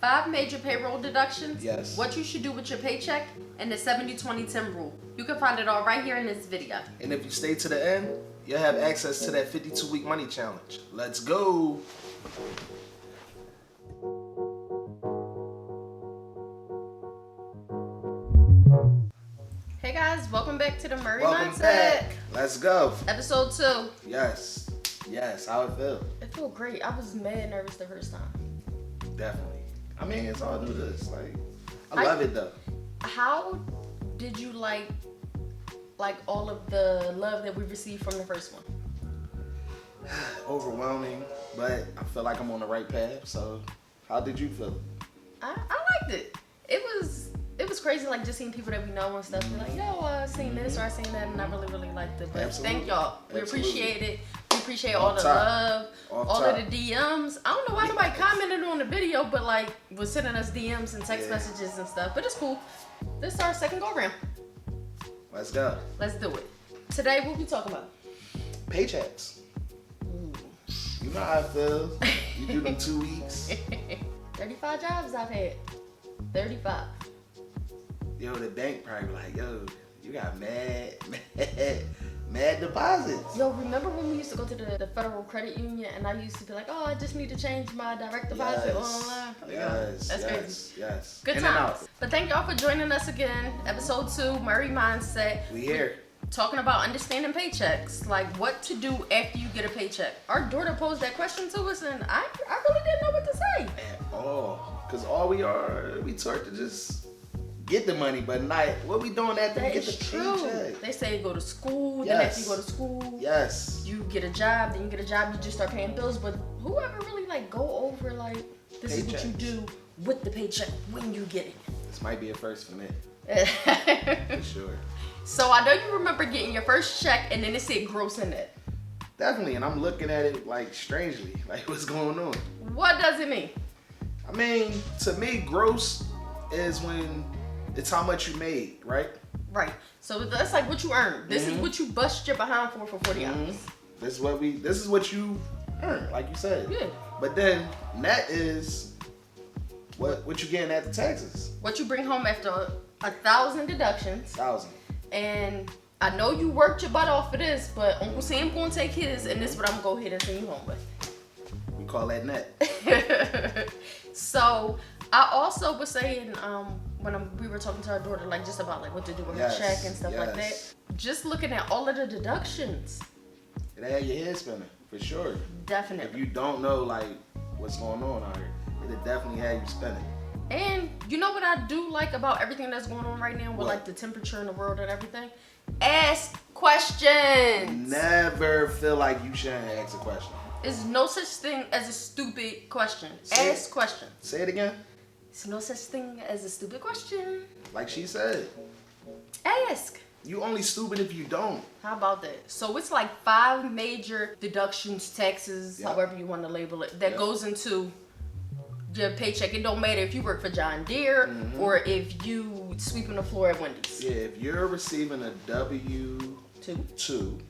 5 major payroll deductions, Yes. what you should do with your paycheck, and the 70-20-10 rule. You can find it all right here in this video. And if you stay to the end, you'll have access to that 52-week money challenge. Let's go. Hey guys, welcome back to the Murray Welcome Mindset. back. Let's go. Episode 2. Yes. How it feel? It felt great. I was mad nervous the first time. Definitely. I mean, it's all new this. I love it though. How did you like all of the love that we received from the first one? Overwhelming, but I feel like I'm on the right path. So, how did you feel? I liked it. It was crazy, like just seeing people that we know and stuff. Be like, yo, I seen this or I seen that, and I really liked it. But Absolutely. thank y'all. We Absolutely. appreciate it. We appreciate all the top. love, Off all top. of the DMs. I don't know why nobody commented on the video, but like was sending us DMs and text Yeah. messages and stuff. But it's cool. This is our second go round. Let's go. Let's do it. Today, what we talking about? Paychecks. Ooh. You know how I feel. You do them 2 weeks. 35 jobs I've had. 35. Yo, the bank probably like, yo, you got mad deposits. Yo, remember when we used to go to the Federal Credit Union and I used to be like, oh, I just need to change my direct deposit online? Yes. That's crazy. Yes. Good In and times. out. But thank y'all for joining us again. Episode 2, Murray Mindset. We here. Talking about understanding paychecks. Like what to do after you get a paycheck. Our daughter posed that question to us and I really didn't know what to say. At all. Because all we taught to just get the money, but not what we doing after we That get the is true. paycheck. They say go to school, then Yes. after you go to school, Yes. you get a job, then you get a job, you just start paying bills. But whoever really go over this is what you Paychecks. do with the paycheck when you get This might be a first for me. it. For sure. So I know you remember getting your first check and then it said gross in it. Definitely. And I'm looking at it strangely. Like what's going on? What does it mean? I mean, to me, gross is when it's how much you made, right? Right. So that's like what you earned. This is what you bust your behind for 40 hours. This is what you earn, like you said. Yeah. But then net is what you getting after taxes. What you bring home after 1,000 deductions. 1,000. And I know you worked your butt off for this, but Uncle Sam gonna take his, and this is what I'm gonna go ahead and send you home with. We call that net. So I also was saying when we were talking to our daughter, just about what to do with her check and stuff like that. Yes. Just looking at all of the deductions. It had your head spinning, for sure. If Definitely. you don't know what's going on out here, it'll definitely have you spinning. And you know what I do like about everything that's going on right now with What? the temperature in the world and everything? Ask questions. Never feel like you shouldn't ask a question. There's no such thing as a stupid question. Say Ask questions. Say it again. There's no such thing as a stupid question. Like she said, Ask. you only stupid if you don't. How about that? So it's 5 major deductions, taxes, Yep. however you want to label it, that Yep. goes into your paycheck. It don't matter if you work for John Deere or if you sweeping the floor at Wendy's. Yeah, if you're receiving a W-2,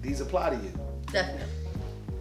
these apply to you. Definitely.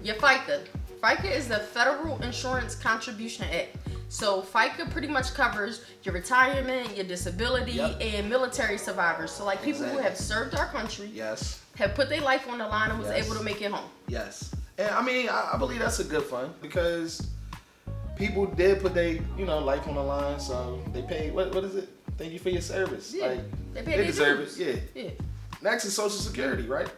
Your FICA. FICA is the Federal Insurance Contribution Act. So FICA pretty much covers your retirement, your disability, Yep. and military survivors. So people who Exactly. have served our country, Yes. have put their life on the line and was Yes. able to make it home. Yes. And I mean, I believe that's a good fund because people did put their, life on the line, so they paid, what is it? Thank you for your service. Yeah, they paid their deserve dues. it. Yeah. Yeah. Next is Social Security, right?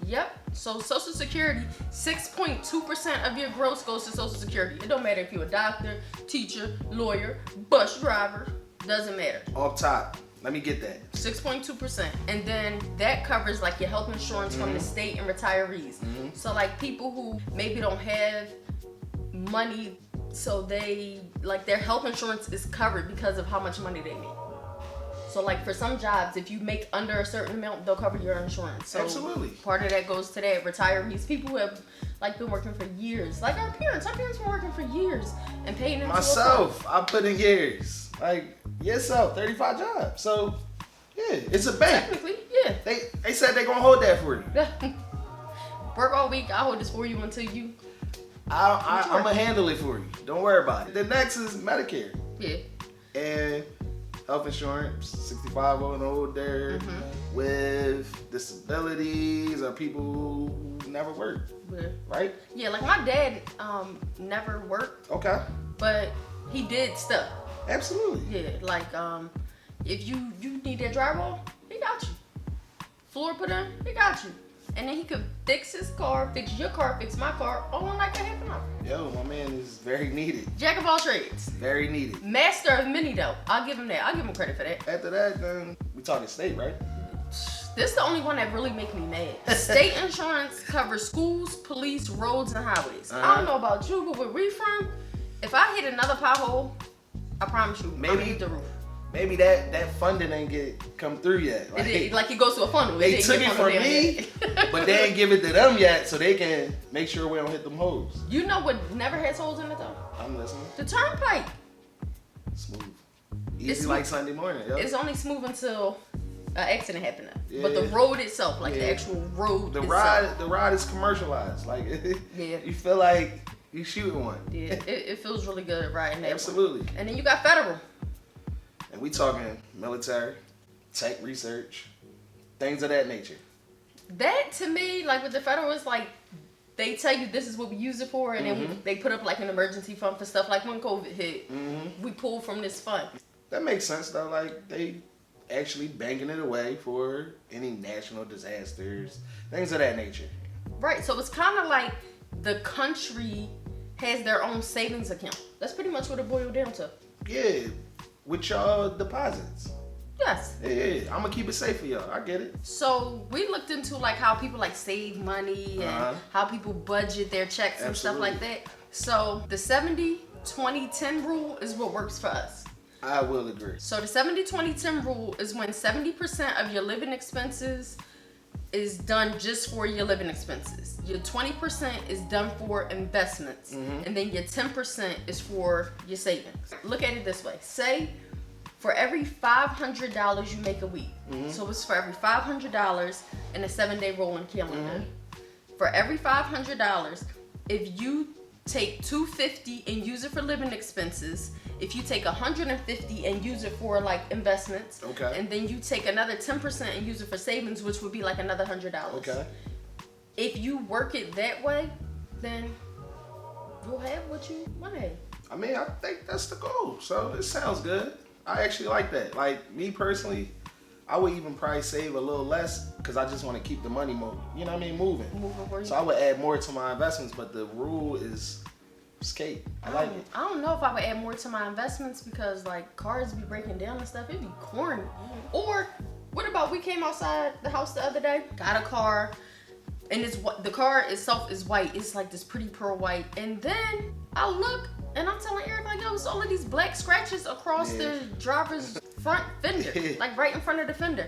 Yep. So Social Security, 6.2% of your gross goes to Social Security. It don't matter if you're a doctor, teacher, lawyer, bus driver. Doesn't matter. Off top. Let me get that. 6.2%. And then that covers your health insurance from the state and retirees. So people who maybe don't have money, so they their health insurance is covered because of how much money they make. So for some jobs, if you make under a certain amount, they'll cover your insurance. So Absolutely. part of that goes to that. Retirees, people who have been working for years. Our parents been working for years and paying them. Myself, I put in years. Yourself, 35 jobs. So, yeah, it's a bank. Technically, yeah. They said they're going to hold that for you. Work all week, I'll hold this for you until you I'm gonna handle it for you. Don't worry about it. The next is Medicare. Yeah. And health insurance, 65 and older, with disabilities or people who never worked. Yeah. Right? Yeah, like my dad never worked. Okay. But he did stuff. Absolutely. Yeah, like if you need that drywall, he got you. Floor put in, he got you. And then he could fix his car, fix your car, fix my car, all in like a half an hour. Yo, my man is very needed. Jack of all trades. Very needed. Master of many though. I'll give him that. I'll give him credit for that. After that, then we talking state, right? This is the only one that really make me mad. State insurance covers schools, police, roads, and highways. I don't know about you, but where we from, if I hit another pothole, I promise you, I'm gonna hit the roof. Maybe that funding ain't come through yet. Like it goes to a funnel. They took it from me, but they ain't give it to them yet, so they can make sure we don't hit them holes. You know what never has holes in it though? I'm listening. The turnpike. Smooth. Easy like Sunday morning. Yo. It's only smooth until an accident happened. Yeah. But the road itself, like the actual road the itself. the ride is commercialized. Like Yeah. You feel like you shooting one. Yeah, it feels really good riding that. Absolutely. One. And then you got federal. And we talking military, tech research, things of that nature. That to me, like with the federal, is like they tell you this is what we use it for, and then they put up like an emergency fund for stuff like when COVID hit. We pull from this fund. That makes sense though. Like they actually banking it away for any national disasters, things of that nature. Right. So it's kind of like the country has their own savings account. That's pretty much what it boiled down to. Yeah, with y'all deposits. Yes. Yeah, I'm gonna keep it safe for y'all. I get it. So we looked into like how people like save money and how people budget their checks and stuff like that. So the 70-20-10 rule is what works for us. I will agree. So the 70-20-10 rule is when 70% of your living expenses is done just for your living expenses. Your 20% is done for investments. And then your 10% is for your savings. Look at it this way. Say for every $500 you make a week. So it's for every $500 in a 7-day rolling calendar. For every $500, if you take $250 and use it for living expenses, if you take $150 and use it for like investments, and then you take another 10% and use it for savings, which would be like another $100. Okay. If you work it that way, then you'll have what you want to have. I mean, I think that's the goal. So it sounds good. I actually like that. Like me personally, I would even probably save a little less because I just want to keep the money moving. You know what I mean? Moving for you. So I would add more to my investments, but the rule is skate. I like it. I don't know if I would add more to my investments because like cars be breaking down and stuff. It'd be corny. Or what about we came outside the house the other day, got a car, and the car itself is white. It's like this pretty pearl white. And then I look and I'm telling Eric like, yo, it's all of these black scratches across the driver's front fender, like right in front of the fender.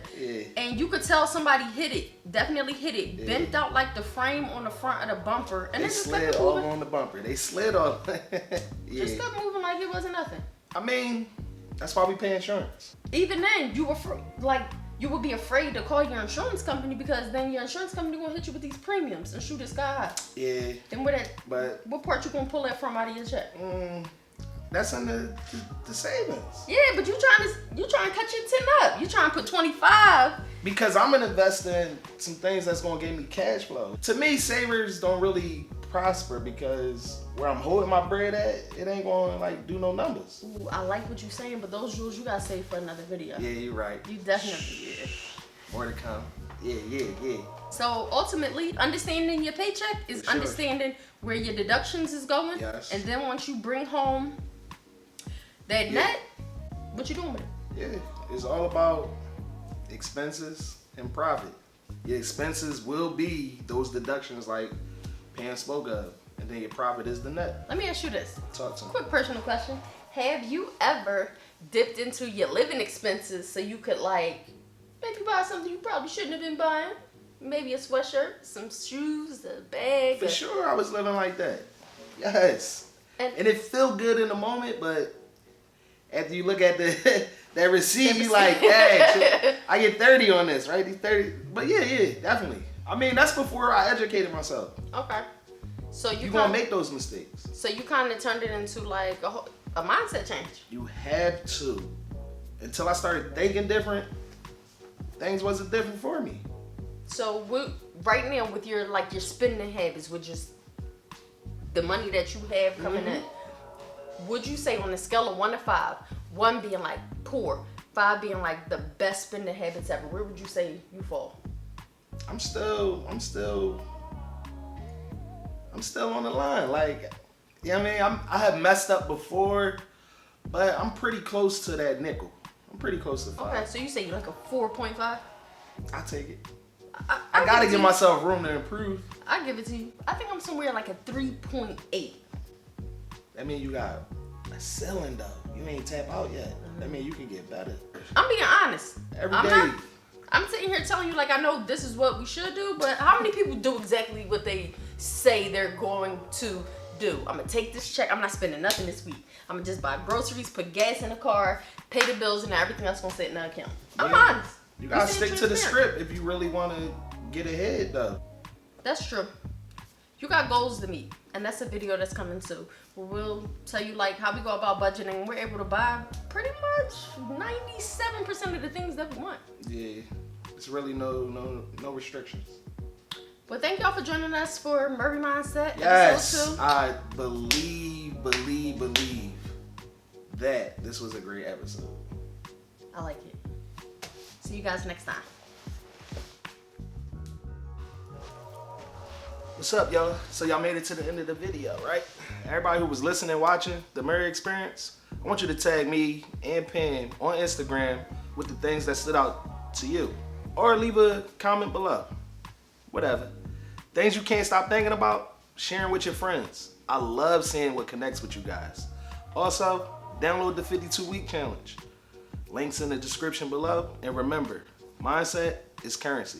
And you could tell somebody hit it, definitely hit it, bent out like the frame on the front of the bumper, and they just slid all on the bumper. They slid off. Just kept moving like it wasn't nothing. I mean, that's why we pay insurance. Even then, you would be afraid to call your insurance company because then your insurance company gonna hit you with these premiums and shoot it sky high. Yeah. Then what part you gonna pull that from out of your check? That's in the savings. Yeah, but you trying to cut your 10 up. You trying to put 25. Because I'm gonna invest in some things that's gonna give me cash flow. To me, savers don't really prosper because where I'm holding my bread at, it ain't gonna like do no numbers. Ooh, I like what you're saying, but those rules you gotta save for another video. Yeah, you're right. You definitely did. More to come. Yeah. So ultimately, understanding your paycheck is understanding where your deductions is going. Yes. And then once you bring home that net, what you doing with it? Yeah, it's all about expenses and profit. Your expenses will be those deductions like Pam spoke of, and then your profit is the net. Let me ask you this. Talk to me. Quick personal question. Have you ever dipped into your living expenses so you could like maybe buy something you probably shouldn't have been buying? Maybe a sweatshirt, some shoes, a bag. For sure, I was living like that. Yes. And it feel good in the moment, but after you look at that receipt, you like, hey, I get 30 on this, right? These 30. But yeah, definitely. I mean, that's before I educated myself. Okay. So you're gonna make those mistakes. So you kind of turned it into like a mindset change. You have to. Until I started thinking different, things wasn't different for me. So right now with your spending habits, with just the money that you have coming in, would you say on a scale of 1 to 5, 1 being like poor, 5 being like the best spending habits ever, where would you say you fall? I'm still on the line. Like, you know what I mean? I have messed up before, but I'm pretty close to that nickel. I'm pretty close to 5. Okay, so you say you're like a 4.5? I take it. I gotta give myself room to improve. I give it to you. I think I'm somewhere like a 3.8. That means you got a ceiling though. You ain't tap out yet. That means you can get better. I'm being honest. Every day. I'm sitting here telling you like I know this is what we should do, but how many people do exactly what they say they're going to do? I'm gonna take this check. I'm not spending nothing this week. I'm gonna just buy groceries, put gas in the car, pay the bills, and everything else gonna sit in the account. I'm honest. You gotta stick to the script if you really want to get ahead though. That's true. You got goals to meet, and that's a video that's coming soon. We'll tell you like how we go about budgeting. We're able to buy pretty much 97% of the things that we want. Yeah, it's really no restrictions. Well, thank y'all for joining us for Murray Mindset. Yes, episode 2. I believe that this was a great episode. I like it. See you guys next time. What's up, y'all? So y'all made it to the end of the video, right? Everybody who was listening, watching the Murray Experience, I want you to tag me and Pam on Instagram with the things that stood out to you. Or leave a comment below. Whatever. Things you can't stop thinking about, sharing with your friends. I love seeing what connects with you guys. Also, download the 52-week challenge. Links in the description below. And remember, mindset is currency.